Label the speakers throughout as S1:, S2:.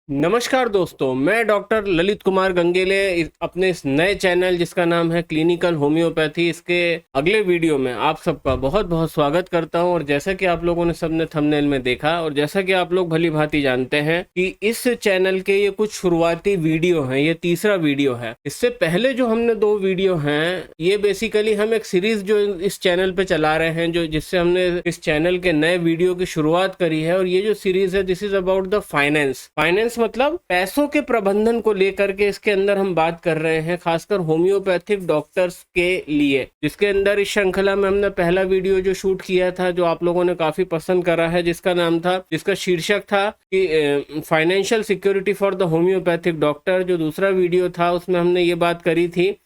S1: नमस्कार दोस्तों, मैं डॉक्टर ललित कुमार गंगेले अपने इस नए चैनल जिसका नाम है क्लिनिकल होम्योपैथी, इसके अगले वीडियो में आप सबका बहुत बहुत स्वागत करता हूं। और जैसा कि आप लोगों ने सबने थंबनेल में देखा और जैसा कि आप लोग भली भांति जानते हैं कि इस चैनल के ये कुछ शुरुआती वीडियो हैं, ये तीसरा वीडियो है। इससे पहले जो हमने 2 वीडियो हैं, ये बेसिकली हम एक सीरीज जो इस चैनल पे चला रहे हैं, जो जिससे हमने इस चैनल के नए वीडियो की शुरुआत करी है। और ये जो सीरीज है, this is about the finance मतलब पैसों के प्रबंधन को लेकर के इसके अंदर हम बात कर रहे हैं, खासकर होम्योपैथिक डॉक्टर्स के लिए। जिसके अंदर इस श्रृंखला में हमने पहला वीडियो जो शूट किया था, जो आप लोगों ने काफी पसंद करा है, जिसका शीर्षक था कि financial security for the homeopathic doctor. जो दूसरा वीडियो था उसमें हमने ये बात करी थी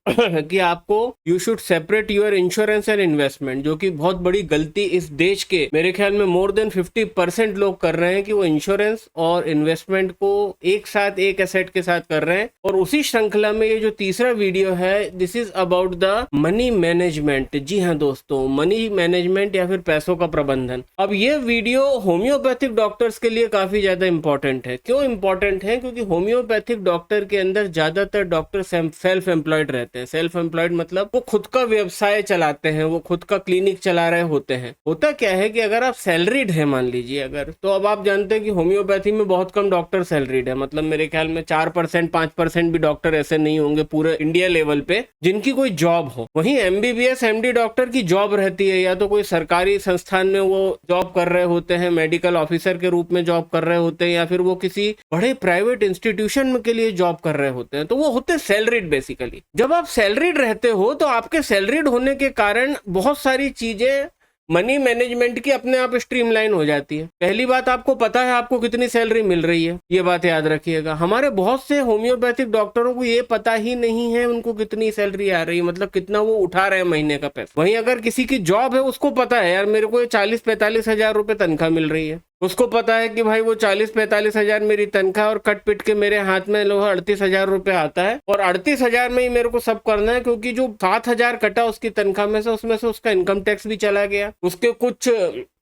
S1: कि आपको you should separate your insurance and investment, जो कि बहुत बड़ी गलती इस देश के मेरे ख्याल में मोर देन 50% लोग कर रहे हैं कि वो इंश्योरेंस और इन्वेस्टमेंट को एक साथ एक एसेट के साथ कर रहे हैं। और उसी श्रृंखला में ये जो तीसरा वीडियो है, this is about the money management. जी हाँ दोस्तों, मनी मैनेजमेंट या फिर पैसों का प्रबंधन। अब ये वीडियो होम्योपैथिक डॉक्टर्स के लिए काफी ज्यादा इंपॉर्टेंट है। क्यों इंपॉर्टेंट है? क्योंकि होम्योपैथिक डॉक्टर के अंदर ज्यादातर डॉक्टर सेल्फ एम्प्लॉयड रहते हैं। सेल्फ एम्प्लॉयड मतलब वो खुद का व्यवसाय चलाते हैं, वो खुद का क्लिनिक चला रहे होते हैं। होता क्या है कि अगर आप सैलरीड है, मान लीजिए अगर, तो अब आप जानते हैं कि होम्योपैथी में बहुत कम डॉक्टर सैलरीड है। मतलब मेरे ख्याल में 4% 5% भी डॉक्टर ऐसे नहीं होंगे पूरे इंडिया लेवल पे जिनकी कोई जॉब हो। वहीं MBBS MD डॉक्टर की जॉब रहती है, या तो कोई सरकारी संस्थान में वो जॉब कर रहे होते हैं, मेडिकल ऑफिसर के रूप में जॉब कर रहे होते हैं, या फिर वो किसी बड़े प्राइवेट इंस्टीट्यूशन के लिए जॉब कर रहे होते हैं। तो वो होते सैलरीड बेसिकली। जब आप सैलरीड रहते हो तो आपके सैलरीड होने के कारण बहुत सारी चीजें मनी मैनेजमेंट की अपने आप स्ट्रीमलाइन हो जाती है। पहली बात, आपको पता है आपको कितनी सैलरी मिल रही है, ये बात याद रखिएगा। हमारे बहुत से होम्योपैथिक डॉक्टरों को ये पता ही नहीं है उनको कितनी सैलरी आ रही है, मतलब कितना वो उठा रहे हैं महीने का पैसा। वहीं अगर किसी की जॉब है, उसको पता है यार मेरे को 40-45 हजार रुपए तनख्वाह मिल रही है। उसको पता है कि भाई वो 40-45 हजार मेरी तनख्वाह और कट पिट के मेरे हाथ में लोहा 38 हजार रुपए आता है, और 38 हजार में ही मेरे को सब करना है। क्योंकि जो 7 हजार कटा उसकी तनख्वाह में से, उसमें से उसका इनकम टैक्स भी चला गया, उसके कुछ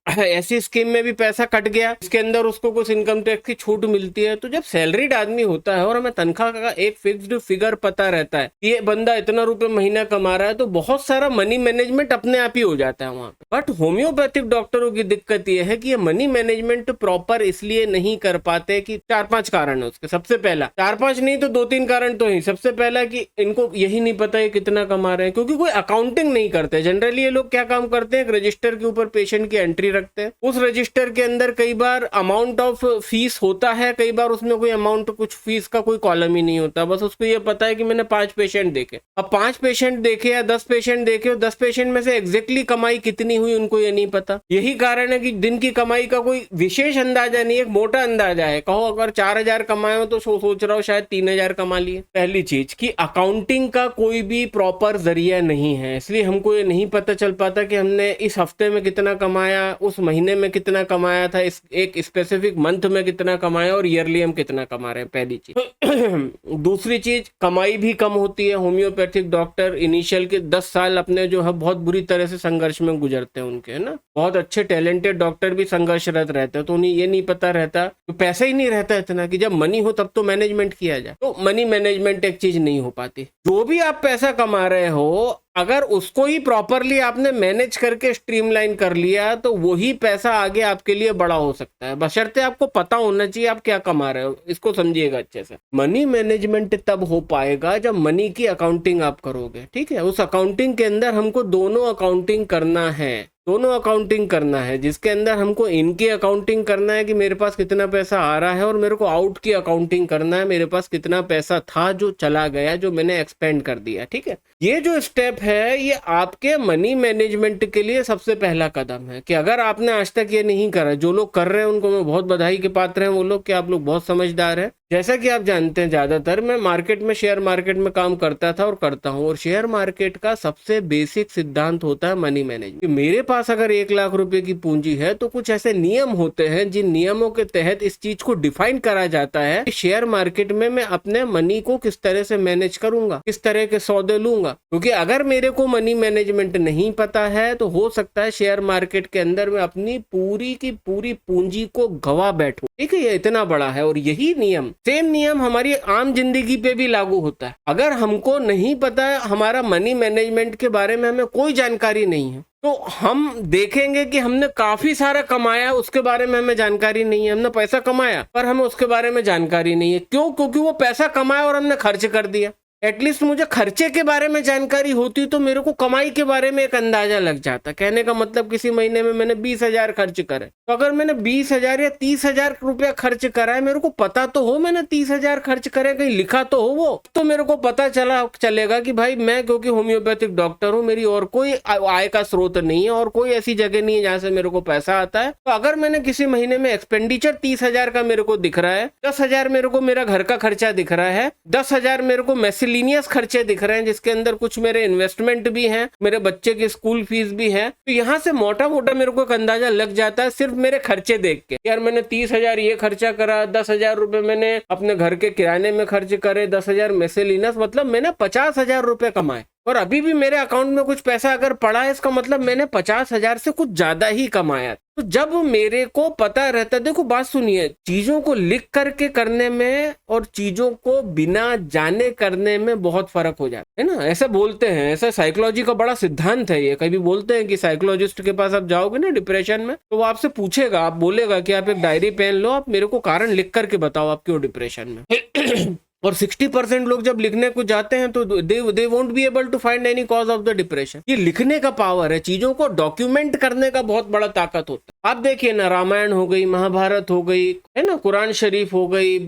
S1: ऐसी स्कीम में भी पैसा कट गया, इसके अंदर उसको कुछ इनकम टैक्स की छूट मिलती है। तो जब सैलरीड आदमी होता है और हमें तनख्वाह का एक फिक्स्ड फिगर पता रहता है, ये बंदा इतना रुपए महीना कमा रहा है, तो बहुत सारा मनी मैनेजमेंट अपने आप ही हो जाता है वहां पे। बट होम्योपैथिक डॉक्टरों की दिक्कत ये है कि ये मनी मैनेजमेंट प्रॉपर इसलिए नहीं कर पाते कि 4-5 कारण है उसके। सबसे पहला, 4-5 नहीं तो 2-3 कारण तो ही। सबसे पहला कि इनको यही नहीं पता है कितना कमा रहे हैं, क्योंकि कोई अकाउंटिंग नहीं करते। जनरली ये लोग क्या काम करते हैं, एक रजिस्टर के ऊपर पेशेंट की एंट्री रखते हैं। उस रजिस्टर के अंदर कई बार अमाउंट ऑफ फीस होता है, कई बार उसमें कोई अमाउंट, कुछ फीस का कोई कॉलम ही नहीं होता। बस उसको ये पता है कि मैंने 5 पेशेंट देखे। अब 5 पेशेंट देखे या 10 पेशेंट देखे, और 10 पेशेंट में से एग्जैक्टली कमाई कितनी हुई उनको ये नहीं पता। यही कारण है कि दिन की कमाई का कोई विशेष अंदाजा नहीं, एक मोटा अंदाजा है। कहो अगर 4,000 कमाए हो तो सोच रहा हो शायद 3,000 कमा लिए। पहली चीज कि अकाउंटिंग का कोई भी प्रॉपर जरिया नहीं है, इसलिए हमको ये नहीं पता चल पाता कि हमने इस हफ्ते में कितना कमाया, उस महीने में कितना कमाया था, इस एक स्पेसिफिक मंथ में कितना कमाया, और ईयरली हम कितना कमा रहे हैं। पहली चीज। दूसरी चीज, कमाई भी कम होती है। होम्योपैथिक डॉक्टर इनिशियल के 10 साल अपने जो है बहुत बुरी तरह से संघर्ष में गुजरते हैं उनके, है ना। बहुत अच्छे टैलेंटेड डॉक्टर भी संघर्षरत रहते हैं, तो उन्हें ये नहीं पता रहता, तो पैसा ही नहीं रहता इतना कि जब मनी हो तब तो मैनेजमेंट किया जाए। तो मनी मैनेजमेंट एक चीज नहीं हो पाती। जो भी आप पैसा कमा रहे हो, अगर उसको ही प्रॉपरली आपने मैनेज करके स्ट्रीमलाइन कर लिया, तो वही पैसा आगे आपके लिए बड़ा हो सकता है, बशर्ते आपको पता होना चाहिए आप क्या कमा रहे हो। इसको समझिएगा अच्छे से। मनी मैनेजमेंट तब हो पाएगा जब मनी की अकाउंटिंग आप करोगे, ठीक है। उस अकाउंटिंग के अंदर हमको दोनों अकाउंटिंग करना है, दोनों अकाउंटिंग करना है, जिसके अंदर हमको इनकी अकाउंटिंग करना है कि मेरे पास कितना पैसा आ रहा है, और मेरे को आउट की अकाउंटिंग करना है, मेरे पास कितना पैसा था जो चला गया, जो मैंने एक्सपेंड कर दिया, ठीक है। ये जो स्टेप है, ये आपके मनी मैनेजमेंट के लिए सबसे पहला कदम है। कि अगर आपने आज तक ये नहीं करा, जो लोग कर रहे हैं उनको मैं बहुत बधाई के पात्र हैं, वो लोग कि आप लोग बहुत समझदार हैं। जैसा कि आप जानते हैं, ज्यादातर मैं मार्केट में, शेयर मार्केट में काम करता था और करता हूं, और शेयर मार्केट का सबसे बेसिक सिद्धांत होता है मनी मैनेजमेंट। मेरे पास अगर 1 लाख रुपए की पूंजी है तो कुछ ऐसे नियम होते हैं जिन नियमों के तहत इस चीज को डिफाइन करा जाता है कि शेयर मार्केट में मैं अपने मनी को किस तरह से मैनेज करूंगा, किस तरह के सौदे लूंगा। क्योंकि अगर मेरे को मनी मैनेजमेंट नहीं पता है तो हो सकता है शेयर मार्केट के अंदर मैं अपनी पूरी की पूरी पूंजी को गवा बैठूं। ठीक है, ये इतना बड़ा है। और यही नियम, सेम नियम हमारी आम जिंदगी पे भी लागू होता है। अगर हमको नहीं पता है हमारा मनी मैनेजमेंट के बारे में, हमें कोई जानकारी नहीं है, तो हम देखेंगे कि हमने काफी सारा कमाया, उसके बारे में हमें जानकारी नहीं है। हमने पैसा कमाया पर हमें उसके बारे में जानकारी नहीं है। क्यों? क्योंकि वो पैसा कमाया और हमने खर्च कर दिया। एटलीस्ट मुझे खर्चे के बारे में जानकारी होती तो मेरे को कमाई के बारे में एक अंदाजा लग जाता। कहने का मतलब, किसी महीने में मैंने 20,000 खर्च करे, तो अगर मैंने 20,000 या 30,000 रुपया खर्च करा है, मेरे को पता तो हो मैंने 30,000 खर्च करे, कहीं लिखा तो हो वो, तो मेरे को पता चलेगा कि भाई मैं, क्योंकि होम्योपैथिक डॉक्टर हूँ, मेरी और कोई आय का स्रोत नहीं है और कोई ऐसी जगह नहीं है जहां से मेरे को पैसा आता है। तो अगर मैंने किसी महीने में एक्सपेंडिचर 30,000 का मेरे को दिख रहा है, 10,000 मेरे को मेरा घर का खर्चा दिख रहा है, 10,000 मेरे को मिसलेनियस खर्चे दिख रहे हैं जिसके अंदर कुछ मेरे इन्वेस्टमेंट भी हैं, मेरे बच्चे की स्कूल फीस भी है, तो यहाँ से मोटा मोटा मेरे को एक अंदाजा लग जाता है सिर्फ मेरे खर्चे देख के। यार मैंने 30,000 ये खर्चा करा, 10,000 रुपए मैंने अपने घर के किराने में खर्च करे, 10,000 मिसलेनियस, मतलब मैंने 50,000 रुपए कमाए। और अभी भी मेरे अकाउंट में कुछ पैसा अगर पड़ा है, इसका मतलब मैंने 50,000 से कुछ ज्यादा ही कमाया। तो जब मेरे को पता रहता है, देखो बात सुनिए, चीजों को लिख करके करने में और चीजों को बिना जाने करने में बहुत फर्क हो जाता है ना। ऐसा बोलते हैं, ऐसा साइकोलॉजी का बड़ा सिद्धांत है ये। कभी बोलते हैं कि साइकोलॉजिस्ट के पास आप जाओगे ना डिप्रेशन में, तो वो आपसे पूछेगा, आप बोलेगा कि आप एक डायरी पेन लो, आप मेरे को कारण लिख करके बताओ आप क्यों डिप्रेशन में। और 60% लोग जब लिखने को जाते हैं तो they won't be able to find any cause of the depression. ये लिखने का पावर है, चीजों को डॉक्यूमेंट करने का बहुत बड़ा ताकत होता है। आप देखिए ना, रामायण हो गई, महाभारत हो गई, है ना, कुरान शरीफ हो गई,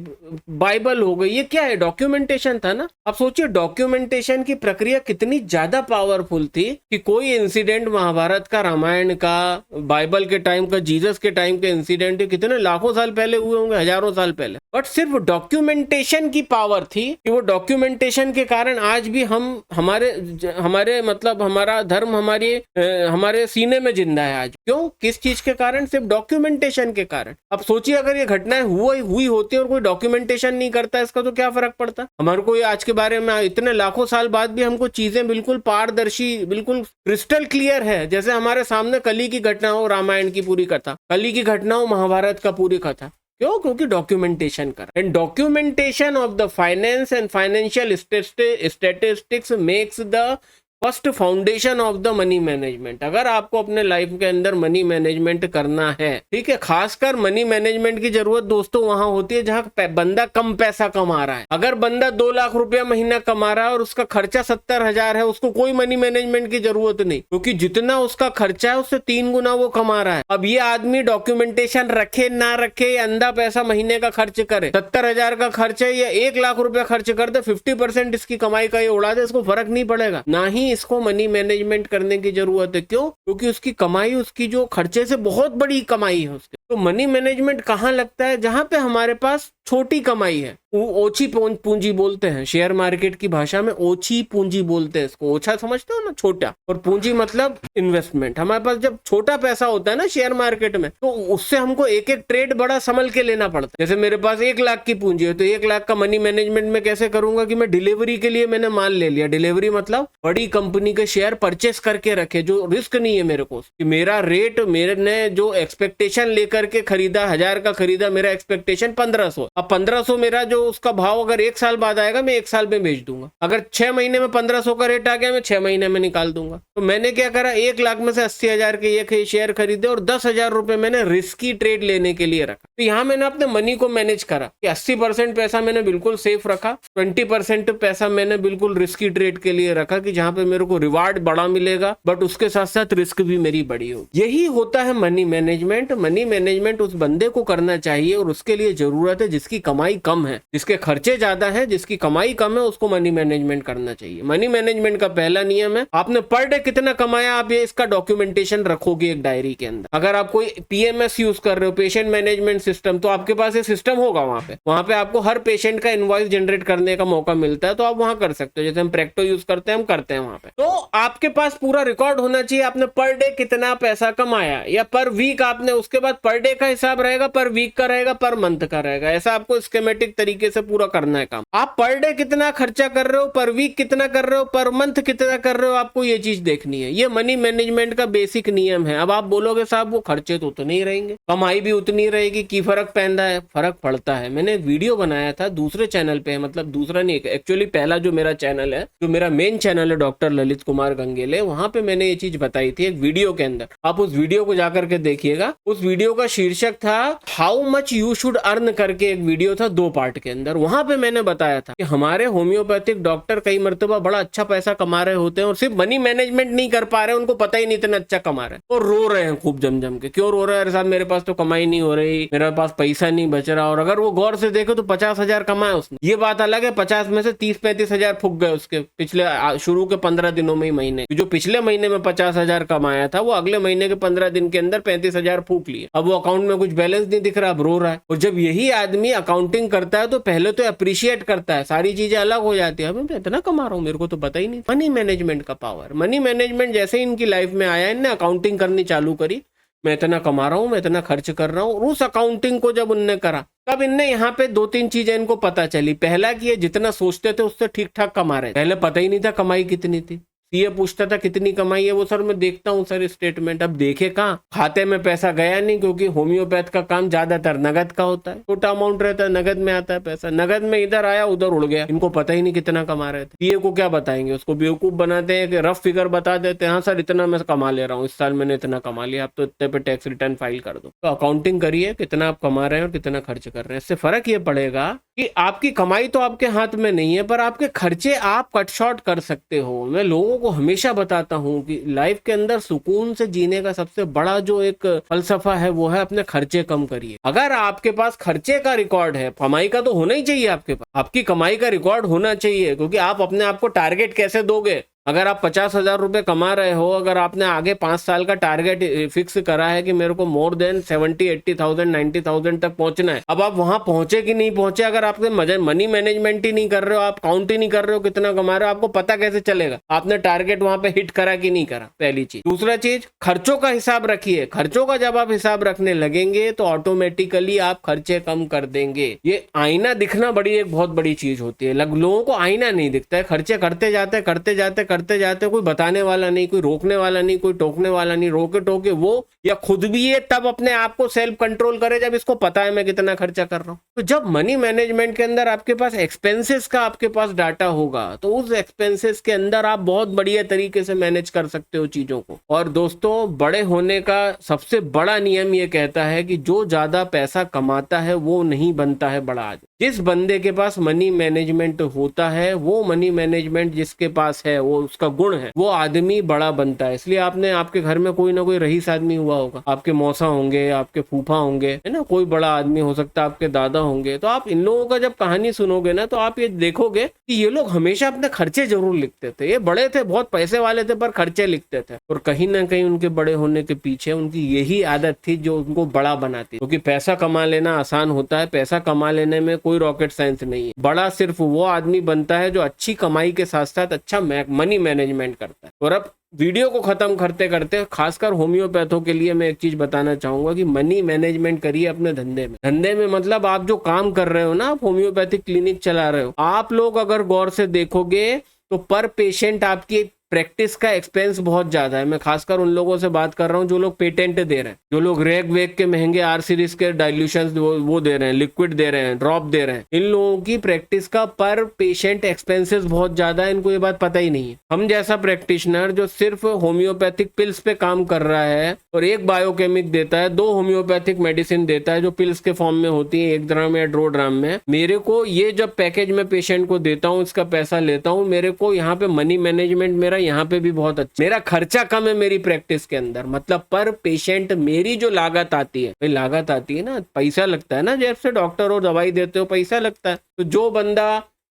S1: बाइबल हो गई, ये क्या है? डॉक्यूमेंटेशन था ना। आप सोचिए डॉक्यूमेंटेशन की प्रक्रिया कितनी ज्यादा पावरफुल थी कि कोई इंसिडेंट महाभारत का, रामायण का, बाइबल के टाइम का, जीसस के टाइम के इंसिडेंट कितने लाखों साल पहले हुए होंगे, हजारों साल पहले, बट सिर्फ डॉक्यूमेंटेशन की पावर थी कि वो डॉक्यूमेंटेशन के कारण आज भी हम हमारे मतलब हमारा धर्म हमारे सीने में जिंदा है आज। क्यों? किस चीज के कारण? सिर्फ डॉक्यूमेंटेशन के कारण। अब सोचिए अगर ये घटनाएं हुई होती और कोई डॉक्यूमेंटेशन नहीं करता, इसका तो क्या फर्क पड़ता हमारे को। आज के बारे में इतने लाखों साल बाद भी हमको चीजें बिल्कुल पारदर्शी, बिल्कुल क्रिस्टल क्लियर है, जैसे हमारे सामने कली की घटना हो, रामायण की पूरी कथा, कली की घटना हो, महाभारत का पूरी कथा। क्यों? क्योंकि डॉक्यूमेंटेशन कर। And documentation of the finance and financial statistics makes the first foundation of the money management. अगर आपको अपने लाइफ के अंदर मनी मैनेजमेंट करना है, ठीक है, खासकर मनी मैनेजमेंट की जरूरत दोस्तों वहां होती है जहां बंदा कम पैसा कमा रहा है। अगर बंदा 2 लाख रुपया महीना कमा रहा है और उसका खर्चा 70,000 है, उसको कोई मनी मैनेजमेंट की जरूरत नहीं, क्योंकि जितना उसका खर्चा है उससे 3 गुना वो कमा रहा है। अब ये आदमी डॉक्यूमेंटेशन रखे ना रखे, अंधा पैसा महीने का खर्च करे, 70,000 का खर्च है या 1 लाख रुपया खर्च कर दे, 50% इसकी कमाई का ये उड़ा दे, इसको फर्क नहीं पड़ेगा। ना ही इसको मनी मैनेजमेंट करने की जरूरत है। क्यों? क्योंकि उसकी कमाई, उसकी जो खर्चे से बहुत बड़ी कमाई है उसके। तो मनी मैनेजमेंट कहाँ लगता है? जहां पे हमारे पास छोटी कमाई है, ओछी पूंजी बोलते हैं, शेयर मार्केट की भाषा में ओछी पूंजी बोलते हैं इसको। ओछा समझते हो ना, छोटा, और पूंजी मतलब इन्वेस्टमेंट। हमारे पास जब छोटा पैसा होता है ना शेयर मार्केट में, तो उससे हमको एक एक ट्रेड बड़ा संभल के लेना पड़ता है। जैसे मेरे पास 1 लाख की पूंजी है, तो 1 लाख का मनी मैनेजमेंट में कैसे करूंगा कि मैं डिलीवरी के लिए मैंने माल ले लिया। डिलीवरी मतलब बड़ी कंपनी के शेयर परचेस करके रखे, जो रिस्क नहीं है मेरे को कि मेरा रेट, मेरे ने जो एक्सपेक्टेशन लेकर के खरीदा, 1000 का खरीदा, मेरा एक्सपेक्टेशन 1500। अब 1500 मेरा जो उसका भाव अगर 1 साल बाद आएगा, मैं 1 साल में बेच दूंगा। अगर 6 महीने में 1500 का रेट आ गया, मैं 6 महीने में निकाल दूंगा। तो मैंने क्या करा, 1 लाख में से 80,000 के ये शेयर खरीदे और 10,000 रुपए मैंने रिस्की ट्रेड लेने के लिए रखा। तो यहाँ मैंने अपने मनी को मैनेज करा कि 80% पैसा मैंने बिल्कुल सेफ रखा, 20% पैसा मैंने बिल्कुल रिस्की ट्रेड के लिए रखा कि जहां पे मेरे को रिवार्ड बड़ा मिलेगा, बट उसके साथ साथ रिस्क भी मेरी बड़ी होगी। यही होता है मनी मैनेजमेंट। मनी मैनेजमेंट उस बंदे को करना चाहिए और उसके लिए जरूरत है जिसकी कमाई कम है, जिसके खर्चे ज्यादा है, जिसकी कमाई कम है, उसको मनी मैनेजमेंट करना चाहिए। मनी मैनेजमेंट का पहला नियम है, आपने पर डे कितना कमाया, आप ये इसका डॉक्यूमेंटेशन रखोगे एक डायरी के अंदर। अगर आप कोई पीएमएस यूज कर रहे हो, पेशेंट मैनेजमेंट सिस्टम, तो आपके पास ये सिस्टम होगा। वहां पे आपको हर पेशेंट का इनवॉइस जनरेट करने का मौका मिलता है, तो आप वहां कर सकते हो। जैसे हम प्रेक्टो यूज करते हैं, हम करते हैं वहां पे। तो आपके पास पूरा रिकॉर्ड होना चाहिए, आपने पर डे कितना पैसा कमाया, या पर वीक आपने, उसके बाद पर डे का हिसाब रहेगा, पर वीक का रहेगा, पर मंथ का रहेगा। ऐसा आपको स्कीमेटिक तरीके से पूरा करना है काम। आप पर डे कितना खर्चा कर रहे हो, पर वीक कितना कर रहे हो, पर मंथ कितना कर रहे हो, आपको ये चीज देखनी है। ये मनी मैनेजमेंट का बेसिक नियम है। अब आप बोलोगे साहब वो खर्चे तो उतने ही रहेंगे, कमाई भी उतनी रहेगी, की फर्क पैदा है? फर्क पड़ता है। मैंने एक वीडियो बनाया था दूसरे चैनल पे, मतलब दूसरा नहीं, एक्चुअली पहला जो मेरा चैनल है, जो मेरा मेन चैनल है डॉक्टर ललित कुमार गंगेले, वहां पे मैंने ये चीज बताई थी एक वीडियो के अंदर। आप उस वीडियो को जाकर के देखिएगा। उस वीडियो का शीर्षक था how much you should earn करके, एक वीडियो था 2 पार्ट के अंदर। वहां पे मैंने बताया था कि हमारे होम्योपैथिक डॉक्टर कई मर्तबा बड़ा अच्छा पैसा कमा रहे होते हैं और सिर्फ मनी मैनेजमेंट नहीं कर पा रहे, उनको पता ही नहीं इतना अच्छा कमा रहे हैं और रो रहे हैं खूब जम जम के। क्यों रो रहे हैं? अरे साहब मेरे पास तो कमाई नहीं हो रही, मेरे पास पैसा नहीं बच रहा। और अगर वो गौर से देखो तो 50,000 कमाए उसने। ये बात अलग है, 50 में से 30-35,000 फूक गए उसके पिछले शुरू के 15 दिनों में ही, महीने जो पिछले महीने में 50,000 कमाया था, वो अगले महीने के 15 दिन के अंदर 35,000 फूक लिए। अब वो अकाउंट में कुछ बैलेंस नहीं दिख रहा, अब रो रहा है। और जब यही आदमी अकाउंटिंग करता है तो पहले तो अप्रिशिएट करता है, सारी चीजें अलग हो जाती है। अब मैं इतना कमा रहा हूँ, मेरे को तो पता ही नहीं। मनी मैनेजमेंट का पावर, मनी मैनेजमेंट जैसे ही इनकी लाइफ में आया, इनने अकाउंटिंग करनी चालू करी। मैं इतना कमा रहा हूँ, मैं इतना खर्च कर रहा हूँ। उस अकाउंटिंग को जब उनने करा, तब इनने यहाँ पे 2-3 चीजें इनको पता चली। पहला कि ये जितना सोचते थे उससे ठीक ठाक कमा रहे, पहले पता ही नहीं था कमाई कितनी थी। ये पूछता था कितनी कमाई है, वो सर मैं देखता हूँ सर स्टेटमेंट। अब देखे कहाँ, खाते में पैसा गया नहीं, क्योंकि होम्योपैथ का काम ज्यादातर नगद का होता है, छोटा अमाउंट रहता है, नगद में आता है पैसा। नगद में इधर आया उधर उड़ गया, इनको पता ही नहीं कितना कमा रहे थे। पीए को क्या बताएंगे, उसको बेवकूफ बनाते हैं कि रफ फिगर बता देते हैं, हाँ सर इतना मैं कमा ले रहा हूँ, इस साल मैंने इतना कमा लिया, आप तो इतने पे टैक्स रिटर्न फाइल कर दो। तो अकाउंटिंग करिए कितना आप कमा रहे हैं और कितना खर्च कर रहे हैं। इससे फर्क ये पड़ेगा कि आपकी कमाई तो आपके हाथ में नहीं है, पर आपके खर्चे आप कट शॉर्ट कर सकते हो। मैं लोगों को हमेशा बताता हूं कि लाइफ के अंदर सुकून से जीने का सबसे बड़ा जो एक फलसफा है वो है अपने खर्चे कम करिए। अगर आपके पास खर्चे का रिकॉर्ड है, कमाई का तो होना ही चाहिए, आपके पास आपकी कमाई का रिकॉर्ड होना चाहिए, क्योंकि आप अपने आप को टारगेट कैसे दोगे। अगर आप 50,000 रुपए कमा रहे हो, अगर आपने आगे 5 साल का टारगेट फिक्स करा है कि मेरे को मोर देन 70, 80,000, 90,000 तक पहुंचना है, अब आप वहां पहुंचे कि नहीं पहुंचे, अगर आपके मनी मैनेजमेंट ही नहीं कर रहे हो, आप काउंट ही नहीं कर रहे हो कितना कमा रहे हो, आपको पता कैसे चलेगा आपने टारगेट वहां पे हिट करा कि नहीं करा। पहली चीज। दूसरा चीज, खर्चों का हिसाब रखिए। खर्चों का जब आप हिसाब रखने लगेंगे तो ऑटोमेटिकली आप खर्चे कम कर देंगे। ये आईना दिखना बड़ी एक बहुत बड़ी चीज होती है। लोगों को आईना नहीं दिखता है, खर्चे करते जाते करते जाते करते जाते, कोई बताने वाला नहीं, कोई रोकने वाला नहीं, कोई टोकने वाला नहीं। रोके टोके वो या खुद भी ये तब अपने आप को सेल्फ कंट्रोल करे जब इसको पता है मैं कितना खर्चा कर रहा हूं। तो जब मनी मैनेजमेंट के अंदर आपके पास एक्सपेंसेस का आपके पास डाटा होगा, तो उस एक्सपेंसेस के अंदर आप बहुत बढ़िया तरीके से मैनेज कर सकते हो चीजों को। और दोस्तों, बड़े होने का सबसे बड़ा नियम ये कहता है कि जो ज्यादा पैसा कमाता है वो नहीं बनता है बड़ा आदमी। जिस बंदे के पास मनी मैनेजमेंट होता है, वो मनी मैनेजमेंट जिसके पास है, वो उसका गुण है, वो आदमी बड़ा बनता है। इसलिए आपने आपके घर में कोई ना कोई रईस आदमी हुआ होगा, आपके मौसा होंगे, आपके फूफा होंगे, है ना, कोई बड़ा आदमी हो सकता है, आपके दादा होंगे। तो आप इन लोगों का जब कहानी सुनोगे ना, तो आप ये देखोगे कि ये लोग हमेशा अपने खर्चे जरूर लिखते थे। ये बड़े थे, बहुत पैसे वाले थे, पर खर्चे लिखते थे। और कहीं ना कहीं उनके बड़े होने के पीछे उनकी यही आदत थी जो उनको बड़ा बनाती, क्योंकि पैसा कमा लेना आसान होता है, पैसा कमा लेने में कोई रॉकेट साइंस नहीं है। बड़ा सिर्फ वो आदमी बनता है जो अच्छी कमाई के साथ साथ अच्छा मनी मैनेजमेंट करता है। और अब वीडियो को खत्म करते करते खासकर होम्योपैथों के लिए मैं एक चीज बताना चाहूंगा कि मनी मैनेजमेंट करिए अपने धंधे में। धंधे में मतलब आप जो काम कर रहे हो ना, आप होम्योपैथिक क्लिनिक चला रहे हो, आप लोग अगर गौर से देखोगे तो पर पेशेंट आपकी प्रैक्टिस का एक्सपेंस बहुत ज्यादा है। मैं खासकर उन लोगों से बात कर रहा हूँ जो लोग पेटेंट दे रहे हैं, जो लोग रेग वेग के महंगे आर सीरीज के डाइल्यूशन वो दे रहे हैं, लिक्विड दे रहे हैं, ड्रॉप दे रहे हैं। इन लोगों की प्रैक्टिस का पर पेशेंट एक्सपेंसेस बहुत ज्यादा है, इनको ये बात पता ही नहीं है। हम जैसा प्रैक्टिशनर जो सिर्फ होम्योपैथिक पिल्स पे काम कर रहा है और एक बायोकेमिक देता है, 2 होम्योपैथिक मेडिसिन देता है जो पिल्स के फॉर्म में होती है, 1 ग्राम या 2 ग्राम में, मेरे को ये जब पैकेज में पेशेंट को देता हूँ, इसका पैसा लेता हूँ, मेरे को यहाँ पे मनी मैनेजमेंट मेरा भाई यहाँ पे भी बहुत अच्छा, मेरा खर्चा कम है मेरी प्रैक्टिस के अंदर, मतलब पर पेशेंट मेरी जो लागत आती है, भाई लागत आती है ना, पैसा लगता है ना, जेब से डॉक्टर हो, दवाई देते हो, पैसा लगता है। तो जो बंदा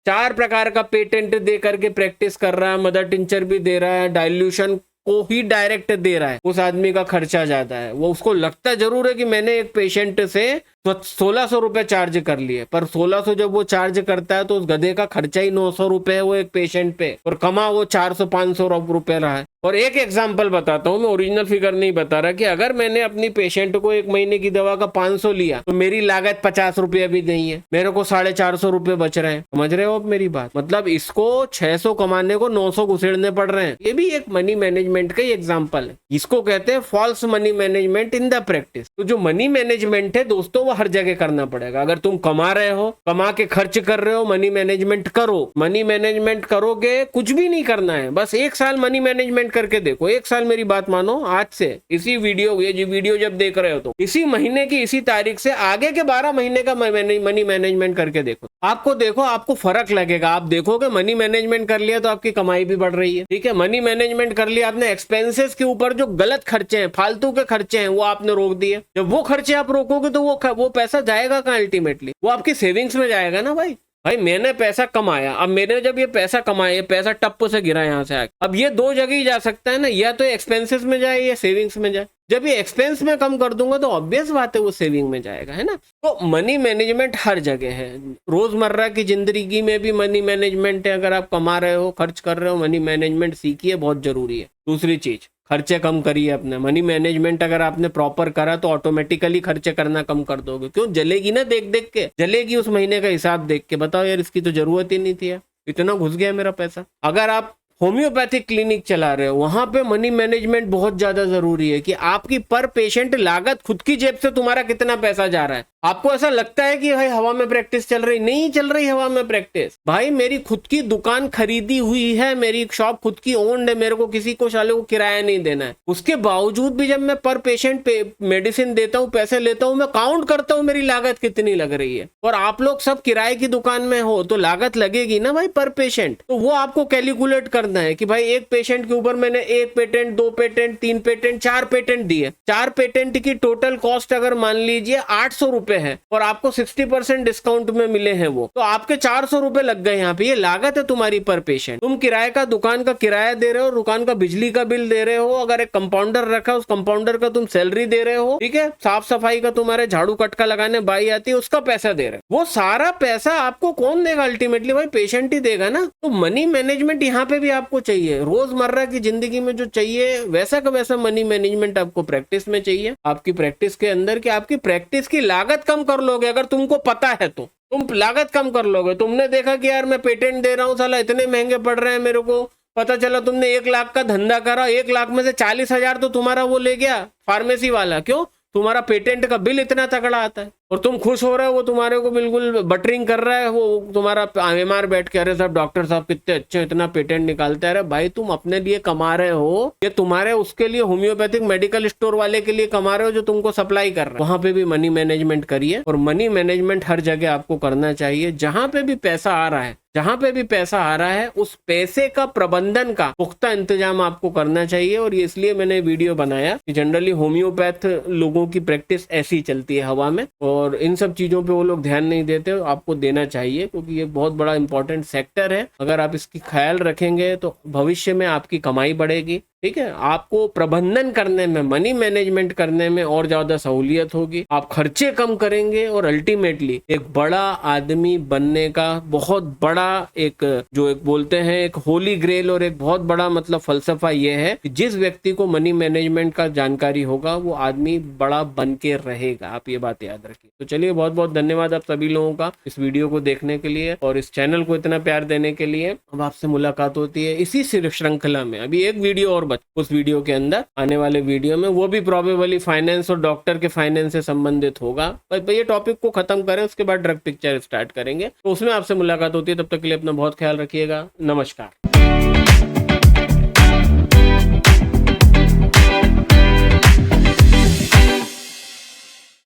S1: 4 प्रकार का पेटेंट दे करके प्रैक्टिस कर रहा है, मदर टिंचर भी दे रहा है, डाइल्यूशन को ही डायरेक्ट दे रहा है, उस आदमी का खर्चा ज्यादा है। वो उसको लगता जरूर है कि मैंने एक पेशेंट से 1600 रुपए चार्ज कर लिए, पर 1600 जब वो चार्ज करता है तो उस गधे का खर्चा ही 900 रुपए है वो एक पेशेंट पे, और कमा वो 400-500 रुपए रहा है। और एक एग्जांपल बताता हूँ, मैं ओरिजिनल फिगर नहीं बता रहा, कि अगर मैंने अपनी पेशेंट को 1 महीने की दवा का 500 लिया तो मेरी लागत 50 रुपये भी नहीं है, मेरे को 450 रुपये बच रहे हैं। समझ रहे हो आप मेरी बात? मतलब इसको 600 कमाने को 900 घुसेड़ने पड़ रहे हैं। ये भी एक मनी मैनेजमेंट का ही एग्जाम्पल है। इसको कहते हैं false money management in the practice. तो जो मनी मैनेजमेंट है दोस्तों, हर जगह करना पड़ेगा। अगर तुम कमा रहे हो, कमा के खर्च कर रहे हो, मनी मैनेजमेंट करो। मनी मैनेजमेंट करोगे, कुछ भी नहीं करना है, बस 1 साल मनी मैनेजमेंट करके देखो। 1 साल मेरी बात मानो, आज से इसी वीडियो जब देख रहे हो तो इसी महीने की इसी तारीख से आगे के 12 महीने का मनी मैनेजमेंट करके देखो। आपको फर्क लगेगा। आप देखोगे मनी मैनेजमेंट कर लिया तो आपकी कमाई भी बढ़ रही है, ठीक है। मनी मैनेजमेंट कर लिया आपने, एक्सपेंसेस के ऊपर जो गलत खर्चे हैं, फालतू के खर्चे हैं, वो आपने रोक दिए। जब वो खर्चे आप रोकोगे तो वो पैसा जाएगा कहाँ? अल्टीमेटली वो आपकी सेविंग्स में जाएगा ना भाई मैंने पैसा कमाया, अब मैंने जब ये पैसा कमाया, ये पैसा टप्प से गिरा यहाँ से आके, अब ये 2 जगह ही जा सकता है ना, या तो एक्सपेंसेस में जाए या सेविंग्स में जाए। जब ये एक्सपेंस में कम कर दूंगा तो ऑब्वियस बात है वो सेविंग में जाएगा, है ना। तो मनी मैनेजमेंट हर जगह है, रोजमर्रा की जिंदगी में भी मनी मैनेजमेंट है। अगर आप कमा रहे हो, खर्च कर रहे हो, मनी मैनेजमेंट सीखिए, बहुत जरूरी है। दूसरी चीज, खर्चे कम करिए अपने। मनी मैनेजमेंट अगर आपने प्रॉपर करा तो ऑटोमेटिकली खर्चे करना कम कर दोगे। क्यों? जलेगी ना देख देख के, जलेगी उस महीने का हिसाब देख के। बताओ यार, इसकी तो जरूरत ही नहीं थी यार, इतना घुस गया मेरा पैसा। अगर आप होम्योपैथिक क्लिनिक चला रहे हो, वहां पे मनी मैनेजमेंट बहुत ज्यादा जरूरी है कि आपकी पर पेशेंट लागत, खुद की जेब से तुम्हारा कितना पैसा जा रहा है। आपको ऐसा लगता है कि भाई हवा में प्रैक्टिस चल रही, नहीं चल रही हवा में प्रैक्टिस। भाई मेरी खुद की दुकान खरीदी हुई है, मेरी शॉप खुद की ओन्ड है, मेरे को किसी को साले को किराया नहीं देना है। उसके बावजूद भी जब मैं पर पेशेंट मेडिसिन देता हूँ, पैसे लेता हूँ, मैं काउंट करता हूँ मेरी लागत कितनी लग रही है। और आप लोग सब किराए की दुकान में हो तो लागत लगेगी ना भाई पर पेशेंट। तो वो आपको कैलकुलेट करना है कि भाई एक पेशेंट के ऊपर मैंने 1 पेटेंट, 2 पेटेंट, 3 पेटेंट, 4 पेटेंट दिए। 4 पेटेंट की टोटल कॉस्ट अगर मान लीजिए 800 रुपए है और आपको 60% डिस्काउंट में मिले हैं वो, तो आपके 400 रुपए लग गए यहाँ पे। ये लागत है तुम्हारी पर पेशेंट। तुम किराए का, दुकान का किराया दे रहे हो, दुकान का बिजली का बिल दे रहे हो, अगर एक कंपाउंडर रखा उस कंपाउंडर का तुम सैलरी दे रहे हो, ठीक है, साफ सफाई का तुम्हारे झाड़ू कटका लगाने बाई आती है उसका पैसा दे रहे हो। वो सारा पैसा आपको कौन देगा? अल्टीमेटली भाई पेशेंट ही देगा ना। तो मनी मैनेजमेंट यहाँ पे भी आपको चाहिए। रोजमर्रा की जिंदगी में जो चाहिए वैसा का वैसा मनी मैनेजमेंट आपको प्रैक्टिस में चाहिए। आपकी प्रैक्टिस के अंदर कि आपकी प्रैक्टिस की लागत कम कर लोगे, अगर तुमको पता है तो तुम लागत कम कर लोगे। तुमने देखा कि यार मैं पेटेंट दे रहा हूँ, साला इतने महंगे पड़ रहे हैं मेरे को, पता चला तुमने 1 लाख का धंधा करा, 1 लाख में से 40,000 तो तुम्हारा वो ले गया फार्मेसी वाला। क्यों? तुम्हारा पेटेंट का बिल इतना तगड़ा आता है और तुम खुश हो रहे हो, वो तुम्हारे को बिल्कुल बटरिंग कर रहा है, वो तुम्हारा एमआर बैठ के, अरे साहब डॉक्टर साहब कितने अच्छे, इतना पेटेंट निकालते हैं। अरे भाई तुम अपने लिए कमा रहे हो, ये तुम्हारे उसके लिए होम्योपैथिक मेडिकल स्टोर वाले के लिए कमा रहे हो जो तुमको सप्लाई कर रहा है। वहां पे भी मनी मैनेजमेंट करिए। और मनी मैनेजमेंट हर जगह आपको करना चाहिए। जहां पे भी पैसा आ रहा है, जहां पे भी पैसा आ रहा है, उस पैसे का प्रबंधन का पुख्ता इंतजाम आपको करना चाहिए। और ये इसलिए मैंने वीडियो बनाया कि जनरली होम्योपैथ लोगों की प्रैक्टिस ऐसी चलती है हवा में, और इन सब चीजों पे वो लोग ध्यान नहीं देते। आपको देना चाहिए क्योंकि ये बहुत बड़ा इंपॉर्टेंट सेक्टर है। अगर आप इसकी ख्याल रखेंगे तो भविष्य में आपकी कमाई बढ़ेगी, ठीक है। आपको प्रबंधन करने में, मनी मैनेजमेंट करने में और ज्यादा सहूलियत होगी। आप खर्चे कम करेंगे और अल्टीमेटली एक बड़ा आदमी बनने का बहुत बड़ा एक बोलते हैं एक होली ग्रेल और एक बहुत बड़ा मतलब फलसफा ये है कि जिस व्यक्ति को मनी मैनेजमेंट का जानकारी होगा वो आदमी बड़ा बन के रहेगा। आप ये बात याद रखिए। तो चलिए, बहुत बहुत धन्यवाद आप सभी लोगों का इस वीडियो को देखने के लिए और इस चैनल को इतना प्यार देने के लिए। अब आपसे मुलाकात होती है इसी श्रृंखला में। अभी एक वीडियो और उस वीडियो के अंदर आने वाले वीडियो में, वो भी प्रोबेबली फाइनेंस और डॉक्टर के फाइनेंस से संबंधित होगा। पर ये टॉपिक को खत्म करें, उसके बाद ड्रग पिक्चर स्टार्ट करेंगे। तो उसमें आपसे मुलाकात होती है। तब तक के लिए अपना बहुत ख्याल रखिएगा। नमस्कार।